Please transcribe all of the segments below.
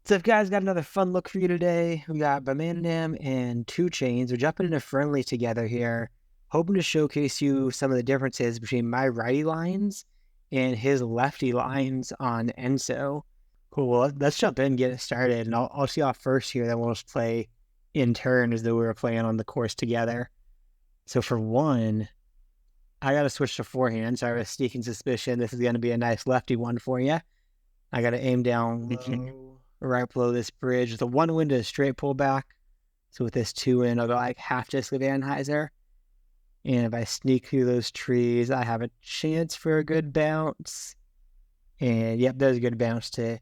So if guys got another fun look for you today. We got Bamanam and TwoChains. We're jumping into friendly together here, hoping to showcase you some of the differences between my righty lines and his lefty lines on Enso. Cool. Well, let's jump in and get it started. And I'll see you off first here. Then we'll just play in turn as though we were playing on the course together. So for one, I got to switch to forehand. So I have a sneaking suspicion this is going to be a nice lefty one for you. I got to aim down low, right below this bridge. The one wind is straight pullback. So with this two wind, I'll go like half disc of Anheuser. And if I sneak through those trees, I have a chance for a good bounce. And yep, there's a good bounce to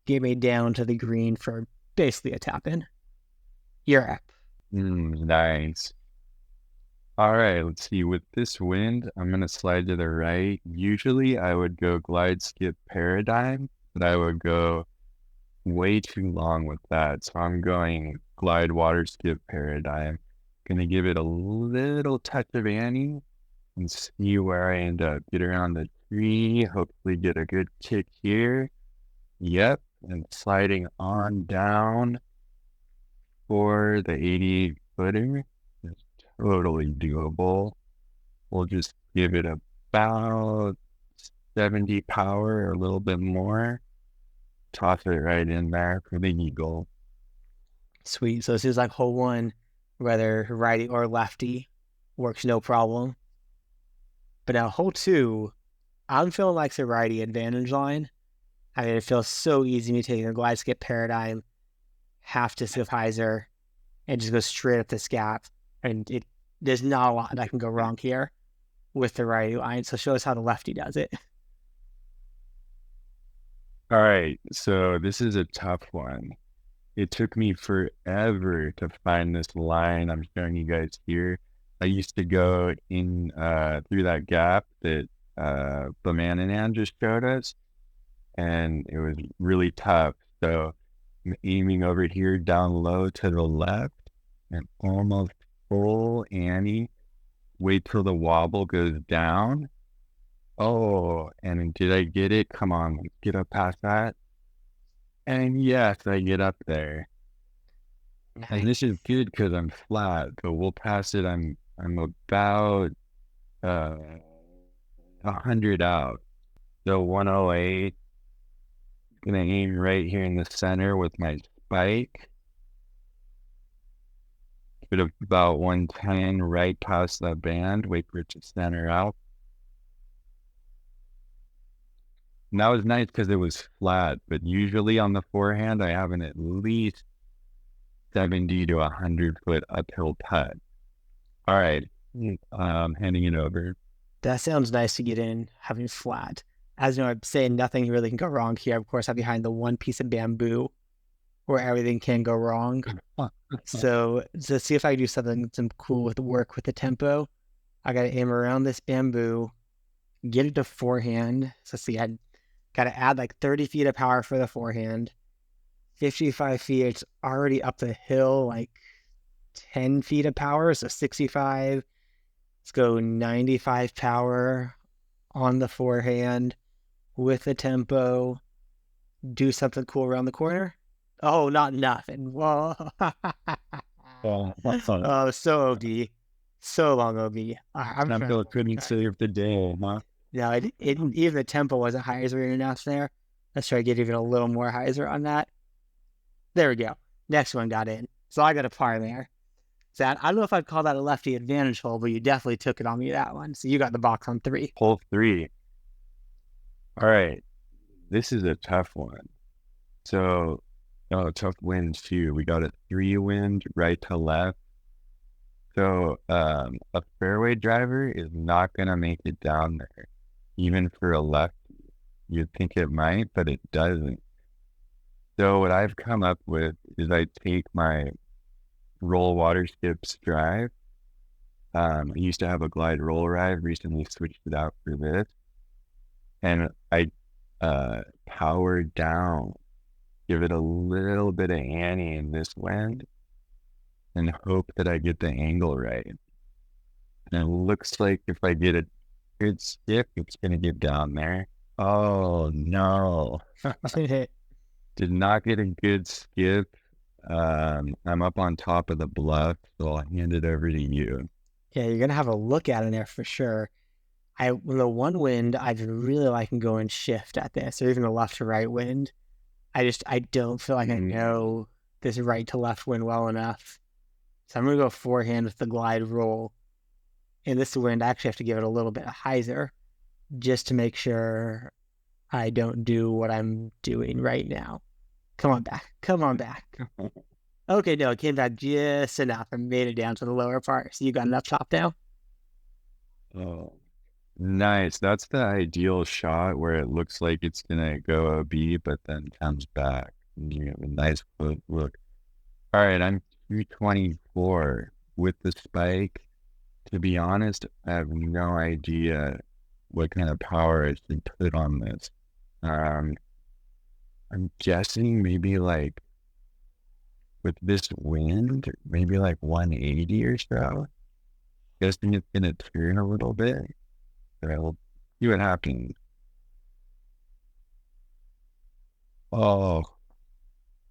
get me down to the green for basically a tap in. You're up. Nice. All right, let's see. With this wind, I'm going to slide to the right. Usually I would go glide, skip, paradigm, but I would go way too long with that. So I'm going glide, water, skip, paradigm. Going to give it a little touch of Annie and see where I end up. Get around the tree, hopefully get a good kick here. Yep, and sliding on down for the 80-footer. It's totally doable. We'll just give it about 70 power or a little bit more. Toss it right in there for the eagle. Sweet. So this is like hole one, whether righty or lefty, works no problem. But now hole two, I'm feeling like the righty advantage line. I mean, it feels so easy me taking a glide skip paradigm, half disc of hyzer, and just go straight up this gap. And there's not a lot that can go wrong here with the righty line. So show us how the lefty does it. All right, so this is a tough one. It took me forever to find this line I'm showing you guys here. I used to go in through that gap that Bamanan just showed us, and it was really tough. So I'm aiming over here down low to the left and almost full Annie. Wait till the wobble goes down. Oh, and did I get it? Come on, let's get up past that. And yes, I get up there. Nice. And this is good because I'm flat, but we'll pass it. I'm about 100 out. So 108. Gonna aim right here in the center with my spike. Bit of about 110 right past that band. Wait for it to center out. And that was nice because it was flat, but usually on the forehand, I have an at least 70 to 100 foot uphill putt. All right, handing it over. That sounds nice to get in, having flat. As you know, I'm saying nothing really can go wrong here. Of course, I'm behind the one piece of bamboo where everything can go wrong. So to see if I can do some cool with the tempo, I got to aim around this bamboo, get it to forehand. So see, I got to add like 30 feet of power for the forehand. 55 feet, it's already up the hill, like 10 feet of power, so 65. Let's go 95 power on the forehand with the tempo. Do something cool around the corner. Oh, not nothing. Whoa. Oh, so OD. So long OD. I'm feeling couldn't save the day, huh? No, even the tempo wasn't hyzer enough there. Let's try to get even a little more hyzer on that. There we go. Next one got in. So I got a par there. So I don't know if I'd call that a lefty advantage hole, but you definitely took it on me, that one. So you got the box on 3. Hole 3. All right. This is a tough one. So, tough wind too. We got a 3 wind right to left. So a fairway driver is not going to make it down there, even for a lefty. You'd think it might, but it doesn't. So what I've come up with is I take my roll water skips drive. I used to have a glide roll drive, recently switched it out for this. And I power down, give it a little bit of Annie in this wind, and hope that I get the angle right. And it looks like if I get a good skip, it's going to get down there. Oh, no. Did not get a good skip. I'm up on top of the bluff, so I'll hand it over to you. Yeah, you're gonna have a look at it there for sure. The one wind, I'd really like to go and shift at this, or even the left to right wind. I don't feel like I know this right to left wind well enough. So I'm gonna go forehand with the glide roll. And this wind, I actually have to give it a little bit of hyzer just to make sure I don't do what I'm doing right now. Come on back. Come on back. Okay, no, it came back just enough and made it down to the lower part. So you got enough top now? Oh, nice. That's the ideal shot where it looks like it's gonna go OB, but then comes back. And you have a nice look. All right, I'm 224 with the spike. To be honest, I have no idea what kind of power I should put on this. I'm guessing maybe like with this wind, maybe like 180 or so. Guessing it's gonna turn a little bit. But I'll see what happens. Oh,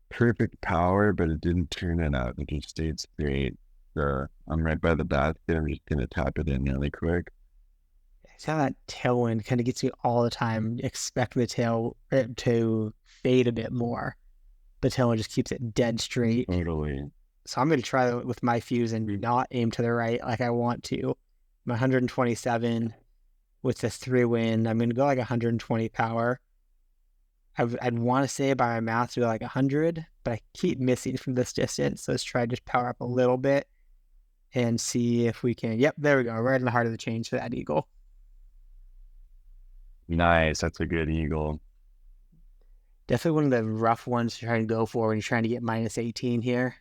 perfect power, but it didn't turn it out. It just stayed straight. So I'm right by the basket. I'm just gonna tap it in really quick. It's how that tailwind kind of gets you all the time. Expect the tail to fade a bit more. The tailwind just keeps it dead straight. Totally. So I'm going to try with my fuse and not aim to the right like I want to. I'm 127 with this 3 wind. I'm going to go like 120 power. I'd want to say by my math to go like 100, but I keep missing from this distance. So let's try to just power up a little bit and see if we can. Yep, there we go. Right in the heart of the change for that eagle. Nice. That's a good eagle. Definitely one of the rough ones to try and go for when you're trying to get minus 18 here.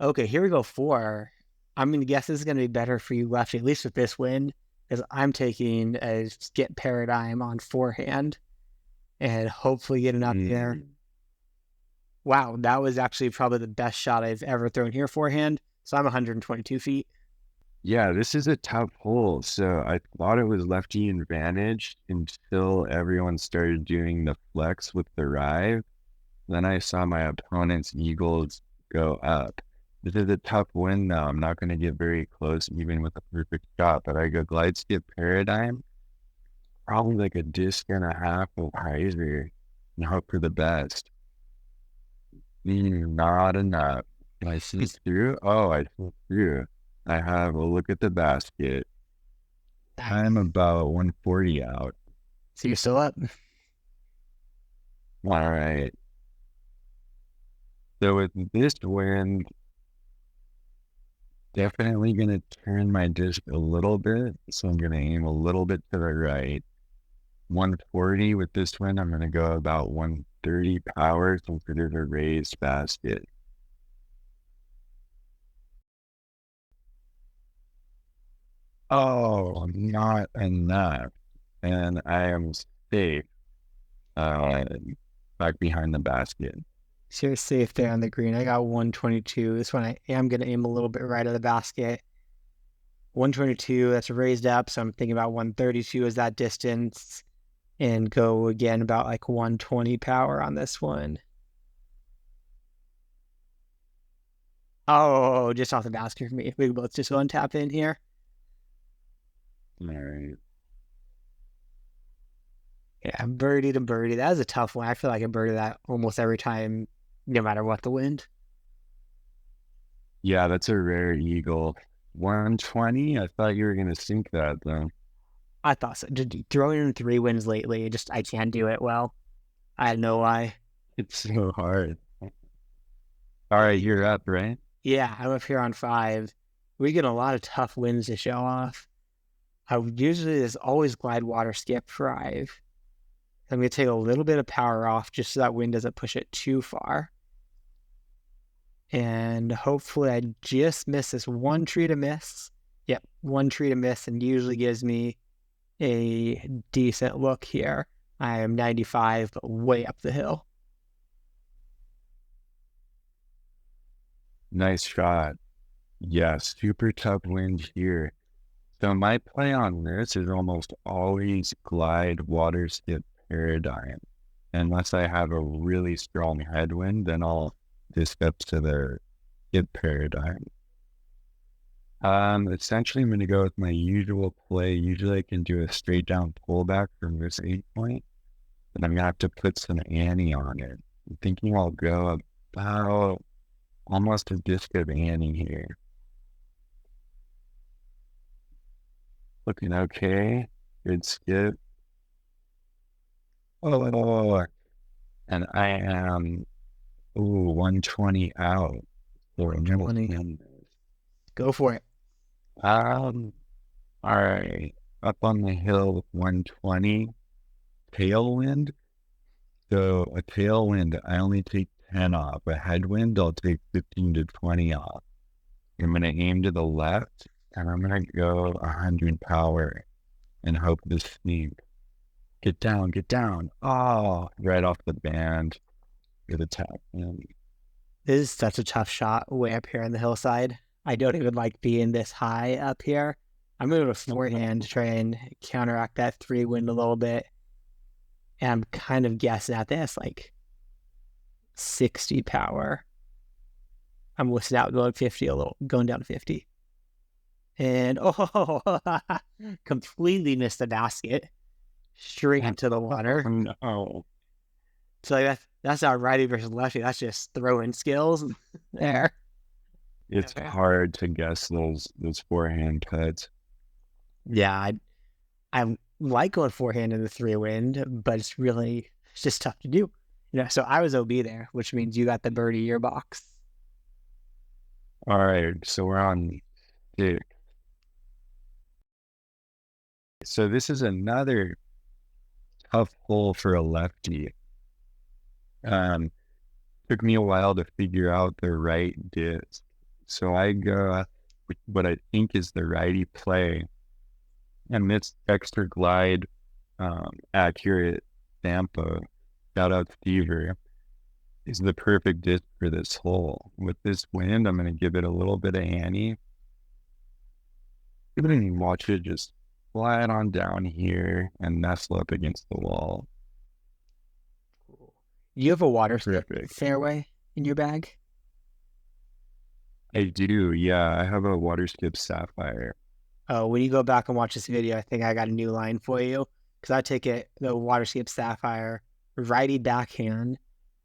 Okay, here we go 4. I'm going to guess this is going to be better for you, Lefty, at least with this wind, because I'm taking a skip paradigm on forehand and hopefully getting up there. Wow, that was actually probably the best shot I've ever thrown here forehand. So I'm 122 feet. Yeah, this is a tough hole. So I thought it was lefty advantage until everyone started doing the flex with the rive. Then I saw my opponent's eagles go up. This is a tough win now. I'm not going to get very close even with a perfect shot, but I go glide skip paradigm, probably like a disc and a half of hyzer and hope for the best. Not enough. Can I see through? Oh, I see through. I have a look at the basket. I'm about 140 out. So you're still up? All right. So with this wind, definitely going to turn my disc a little bit. So I'm going to aim a little bit to the right. 140 with this wind, I'm going to go about 130 power since it is a raised basket. Oh, not enough. And I am safe back behind the basket. So you're safe there on the green. I got 122. This one I am going to aim a little bit right of the basket. 122, that's raised up. So I'm thinking about 132 as that distance and go again about like 120 power on this one. Oh, just off the basket for me. We can both just go and tap in here. All right. Yeah, birdie to birdie. That is a tough one. I feel like I birdie that almost every time, no matter what the wind. Yeah, that's a rare eagle. 120? I thought you were going to sink that, though. I thought so. Just throwing in 3 wins lately, I can't do it well. I don't know why. It's so hard. All right, you're up, right? Yeah, I'm up here on 5. We get a lot of tough wins to show off. Usually there's always glide water skip drive. I'm going to take a little bit of power off just so that wind doesn't push it too far. And hopefully I just miss this one tree to miss. Yep, one tree to miss and usually gives me a decent look here. I am 95, but way up the hill. Nice shot. Yeah, super tough wind here. So my play on this is almost always glide water skip paradigm. unless I have a really strong headwind, then I'll disc up to the skip paradigm. Essentially, I'm going to go with my usual play. Usually I can do a straight down pullback from this 8-point, but I'm going to have to put some ante on it. I'm thinking I'll go about almost a disc of ante here. Looking okay. Good skip. Oh, and I am 120 out. 120. Go for it. All right. Up on the hill with 120. Tailwind. So a tailwind, I only take 10 off. A headwind, I'll take 15 to 20 off. I'm going to aim to the left, and I'm going to go 100 power and hope to sneak. Get down, get down. Oh, right off the band. Good attack. This is such a tough shot way up here on the hillside. I don't even like being this high up here. I'm going to forehand to try and counteract that 3-wind a little bit. And I'm kind of guessing at this, like 60 power. I'm listening out going 50 a little, going down to 50. And completely missed the basket. Straight into the water. No. So that's not righty versus lefty. That's just throwing skills there. It's hard to guess those forehand cuts. Yeah, I like going forehand in the 3-wind, but it's just tough to do. So I was OB there, which means you got the birdie your box. All right, so we're on 6. So this is another tough hole for a lefty. Took me a while to figure out the right disc. So I go with what I think is the righty play. And this extra glide accurate Sampo, shout out Stever, is the perfect disc for this hole. With this wind, I'm going to give it a little bit of ante. Watch it just slide on down here and nestle up against the wall. You have a water fairway in your bag? I do, yeah. I have a water skip sapphire. Oh, when you go back and watch this video, I think I got a new line for you. Because I take the water skip sapphire, righty backhand,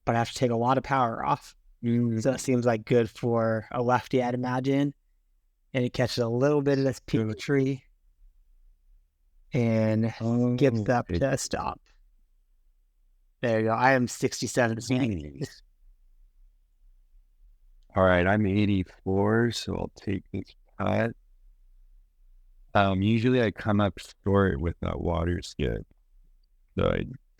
but I have to take a lot of power off. So it seems like good for a lefty, I'd imagine. And it catches a little bit of this peak tree and gets up to stop. There you go. I am 67 feet. All right, I'm 84, so I'll take this putt. Usually I come up short with that water skip. So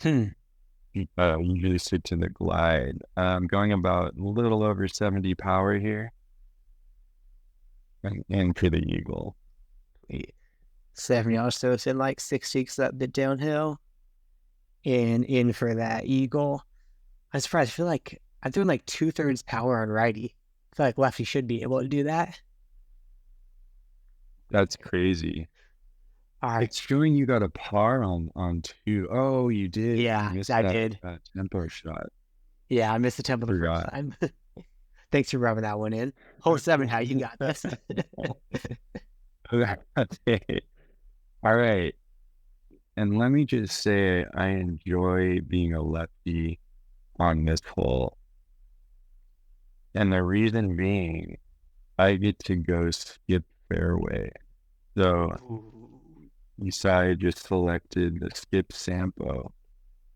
I usually stick to the glide. I'm going about a little over 70 power here. And for the eagle. 70 also, it's in like 60 because that bit downhill. And in for that eagle. I'm surprised. I feel like I'm doing like 2/3 power on righty. I feel like lefty should be able to do that. That's crazy. All right. It's showing you got a par on 2. Oh, you did. Yeah, I did. Tempo shot. Yeah, I missed the tempo the first time. Thanks for rubbing that one in. Hole 7, how you got this? All right. And let me just say, I enjoy being a lefty on this hole. And the reason being, I get to go skip fairway. So you saw I just selected the skip Sampo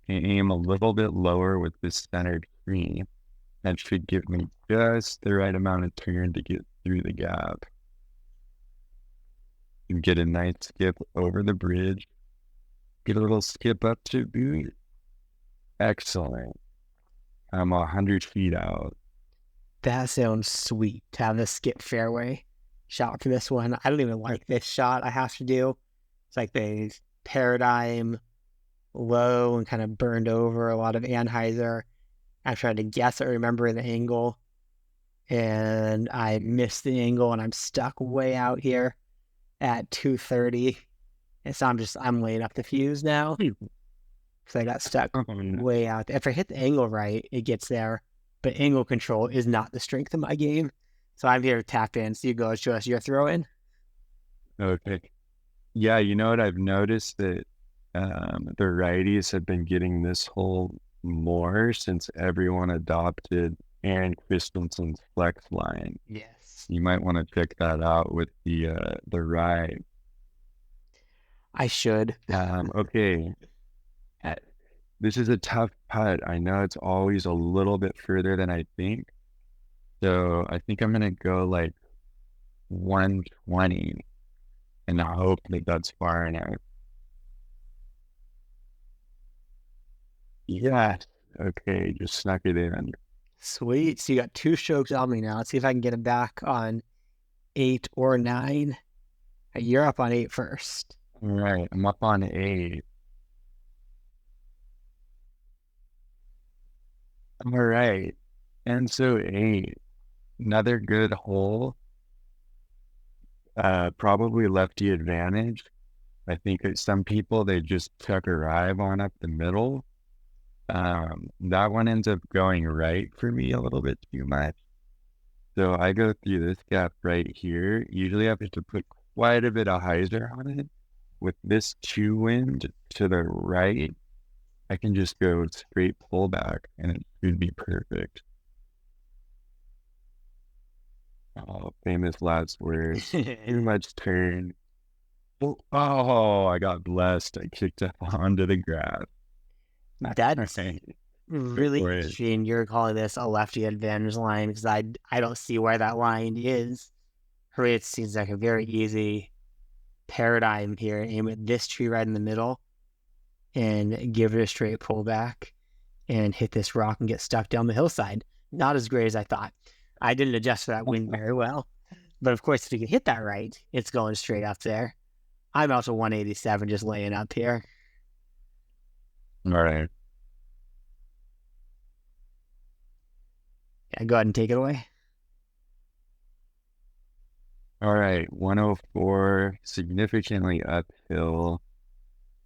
and aim a little bit lower with this centered green. That should give me just the right amount of turn to get through the gap. You get a nice skip over the bridge. Get a little skip up to boot. Excellent. I'm 100 feet out. That sounds sweet to have the skip fairway shot for this one. I don't even like this shot I have to do. It's like the paradigm low and kind of burned over a lot of Anheuser. I tried to guess or remember the angle, and I missed the angle, and I'm stuck way out here at 230. And so I'm laying up the fuse now. because I got stuck Oh, no. way out there. If I hit the angle right, it gets there, but angle control is not the strength of my game. So I'm here to tap in. So you go, show us your throw in. Okay. Yeah, you know what? I've noticed that the righties have been getting this hole more since everyone adopted Aaron Christensen's flex line. Yes. You might want to check that out with the right. I should. Okay. Uh, This is a tough putt. I know it's always a little bit further than I think. So I think I'm gonna go like 120 and I hope that that's far enough. Yes. Okay, just snuck it in. Sweet. So you got 2 strokes on me now. Let's see if I can get it back on 8 or 9. You're up on 8 first. All right, I'm up on 8. All right. And so 8. Another good hole. Probably lefty advantage. I think that some people they just chuck a drive on up the middle. That one ends up going right for me a little bit too much. So I go through this gap right here. Usually I have to put quite a bit of hyzer on it. With this 2 wind to the right, I can just go straight pullback and it should be perfect. Oh, famous last words. Too much turn. Oh, I got blessed. I kicked up onto the grass. That's really Or interesting. You're calling this a lefty advantage line because I don't see where that line is. For me, it seems like a very easy paradigm here. Aim at this tree right in the middle and give it a straight pullback and hit this rock and get stuck down the hillside. Not as great as I thought. I didn't adjust for that wind very well. But of course, if you can hit that right, it's going straight up there. I'm out to 187 just laying up here. all right. Yeah, go ahead and take it away. All right. 104, significantly uphill,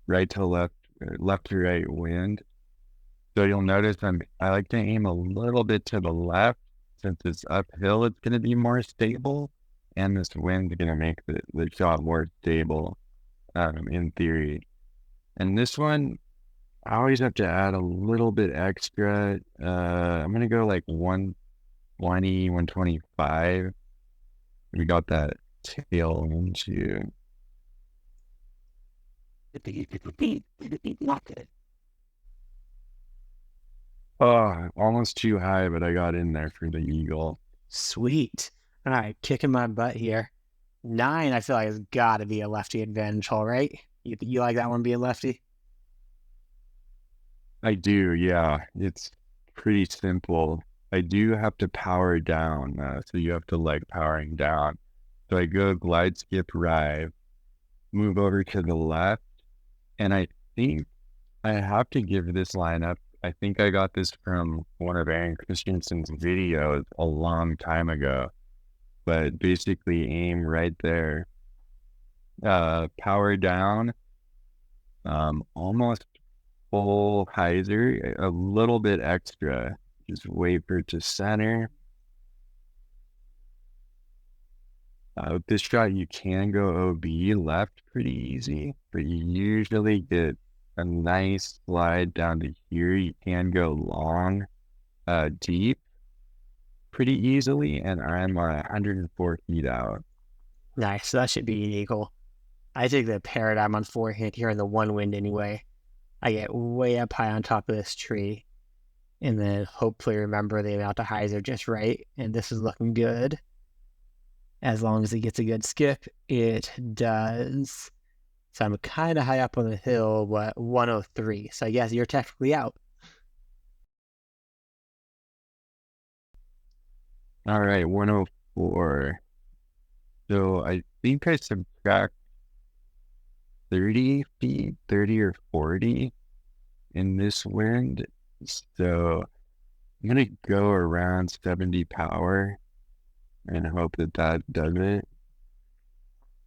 right to left, left to right wind. So you'll notice I like to aim a little bit to the left. Since it's uphill, it's going to be more stable. And this wind's going to make the shot more stable, in theory. And this one, I always have to add a little bit extra. I'm going to go like 120, 125. We got that tail into. Oh, almost too high, but I got in there for the eagle. Sweet. All right, kicking my butt here. 9, I feel like has got to be a lefty advantage hole, right? You like that one being lefty? I do, yeah. It's pretty simple. I do have to power down, so you have to like powering down. So I go glide, skip, drive, move over to the left, and I think I have to give this line up. I think I got this from one of Aaron Christensen's videos a long time ago, but basically aim right there, power down, almost full hyzer, a little bit extra, just wait for it to center. With this shot, you can go OB left pretty easy, but you usually get a nice slide down to here. You can go long, deep pretty easily, and I'm 104 feet out. Nice. So that should be an eagle. I take the paradigm on forehand here in the 1 wind anyway. I get way up high on top of this tree and then hopefully remember the amount of highs are just right. And this is looking good. As long as it gets a good skip, it does. So I'm kind of high up on the hill, but 103. So I guess you're technically out. All right, 104. So I think I subtract 30 feet, 30 or 40 in this wind. So I'm going to go around 70 power and hope that that does it.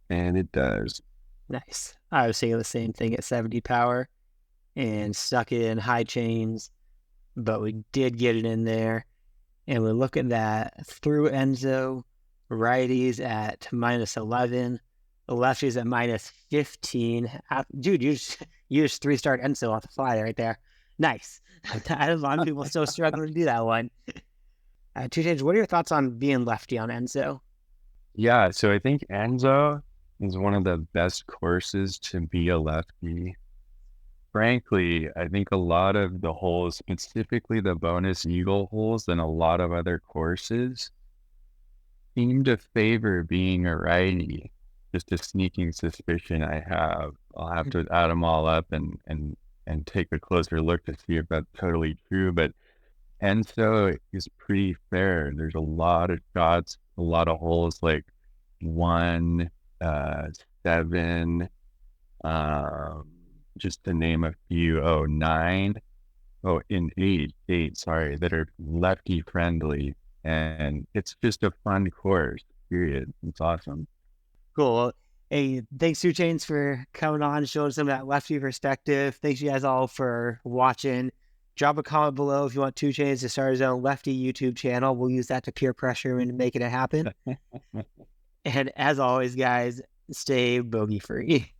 And it does. Nice. I was saying the same thing at 70 power. and stuck it in high chains, but we did get it in there. And we're looking at through Enso, righties at -11, the lefties at -15. Dude, you just 3-star Enso off the fly right there. Nice. A lot of people still struggling to do that one. TwoChains, what are your thoughts on being lefty on Enso? Yeah, so I think Enso is one of the best courses to be a lefty. Frankly, I think a lot of the holes, specifically the bonus eagle holes and a lot of other courses, seem to favor being a righty. Just a sneaking suspicion I have. I'll have to add them all up and take a closer look to see if that's totally true. But Enso is pretty fair. There's a lot of shots, a lot of holes like 1, 7, just to name a few. 9, in 8, sorry, that are lefty friendly. And it's just a fun course, period. It's awesome. Cool. Well, hey, thanks TwoChains for coming on and showing some of that lefty perspective. Thanks you guys all for watching. Drop a comment below if you want TwoChains to start his own lefty YouTube channel. We'll use that to peer pressure him into making it happen. And as always, guys, stay bogey free.